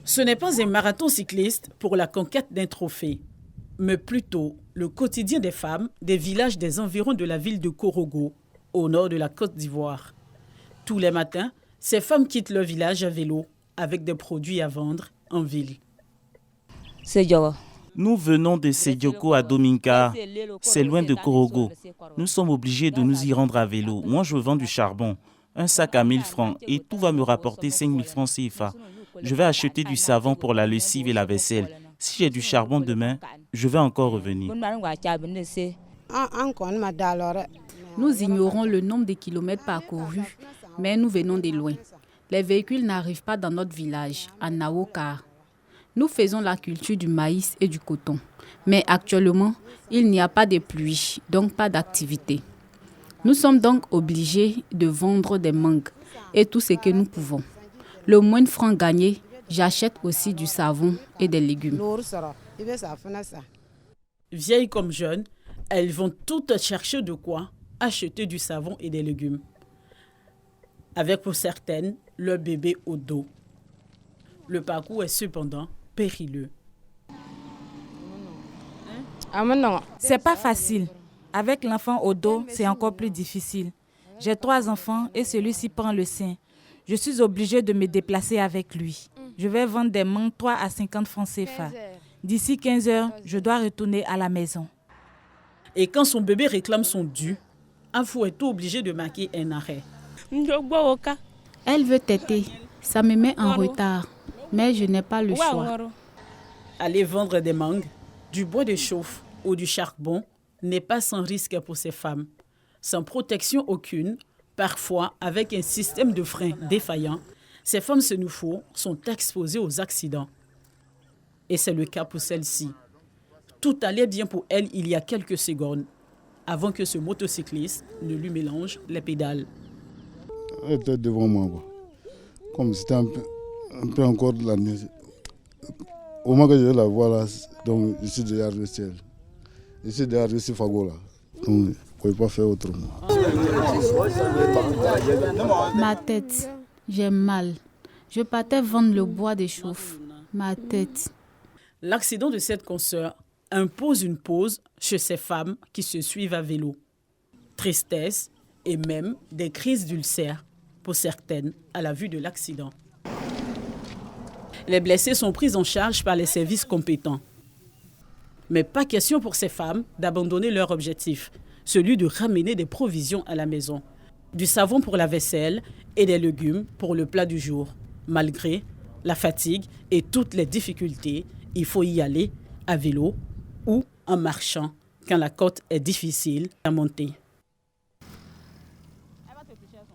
Ce n'est pas un marathon cycliste pour la conquête d'un trophée, mais plutôt le quotidien des femmes des villages des environs de la ville de Korogo, au nord de la Côte d'Ivoire. Tous les matins, ces femmes quittent leur village à vélo avec des produits à vendre en ville. Nous venons de Sédioko à Dominka. C'est loin de Korogo. Nous sommes obligés de nous y rendre à vélo. Moi, je vends du charbon. Un sac à 1000 francs et tout va me rapporter 5000 francs CFA. Je vais acheter du savon pour la lessive et la vaisselle. Si j'ai du charbon demain, je vais encore revenir. Nous ignorons le nombre de kilomètres parcourus, mais nous venons de loin. Les véhicules n'arrivent pas dans notre village, à Naoka. Nous faisons la culture du maïs et du coton. Mais actuellement, il n'y a pas de pluie, donc pas d'activité. Nous sommes donc obligés de vendre des mangues et tout ce que nous pouvons. Le moins de francs gagnés, j'achète aussi du savon et des légumes. Vieilles comme jeunes, elles vont toutes chercher de quoi acheter du savon et des légumes. Avec pour certaines, leur bébé au dos. Le parcours est cependant périlleux. C'est pas facile. Avec l'enfant au dos, c'est encore plus difficile. J'ai 3 enfants et celui-ci prend le sien. Je suis obligée de me déplacer avec lui. Je vais vendre des mangues 3 à 50 francs CFA. D'ici 15 heures, je dois retourner à la maison. Et quand son bébé réclame son dû, Afou est obligé de marquer un arrêt. Elle veut téter. Ça me met en retard, mais je n'ai pas le choix. Aller vendre des mangues, du bois de chauffe ou du charbon n'est pas sans risque pour ces femmes. Sans protection aucune, parfois avec un système de frein défaillant, ces femmes sénoufos sont exposées aux accidents. Et c'est le cas pour celle-ci. Tout allait bien pour elle il y a quelques secondes, avant que ce motocycliste ne lui mélange les pédales. Elle était devant moi, comme c'était un peu encore de la nuit. Au moment que je la vois là, donc je suis derrière le ciel. Je suis derrière ce fagot là. Donc je ne pouvais pas faire autrement. Ma tête, j'ai mal. Je partais vendre le bois de chauffe. Ma tête. L'accident de cette consoeur impose une pause chez ces femmes qui se suivent à vélo. Tristesse et même des crises d'ulcères pour certaines à la vue de l'accident. Les blessés sont pris en charge par les services compétents. Mais pas question pour ces femmes d'abandonner leur objectif, celui de ramener des provisions à la maison. Du savon pour la vaisselle et des légumes pour le plat du jour. Malgré la fatigue et toutes les difficultés, il faut y aller à vélo ou en marchant quand la côte est difficile à monter.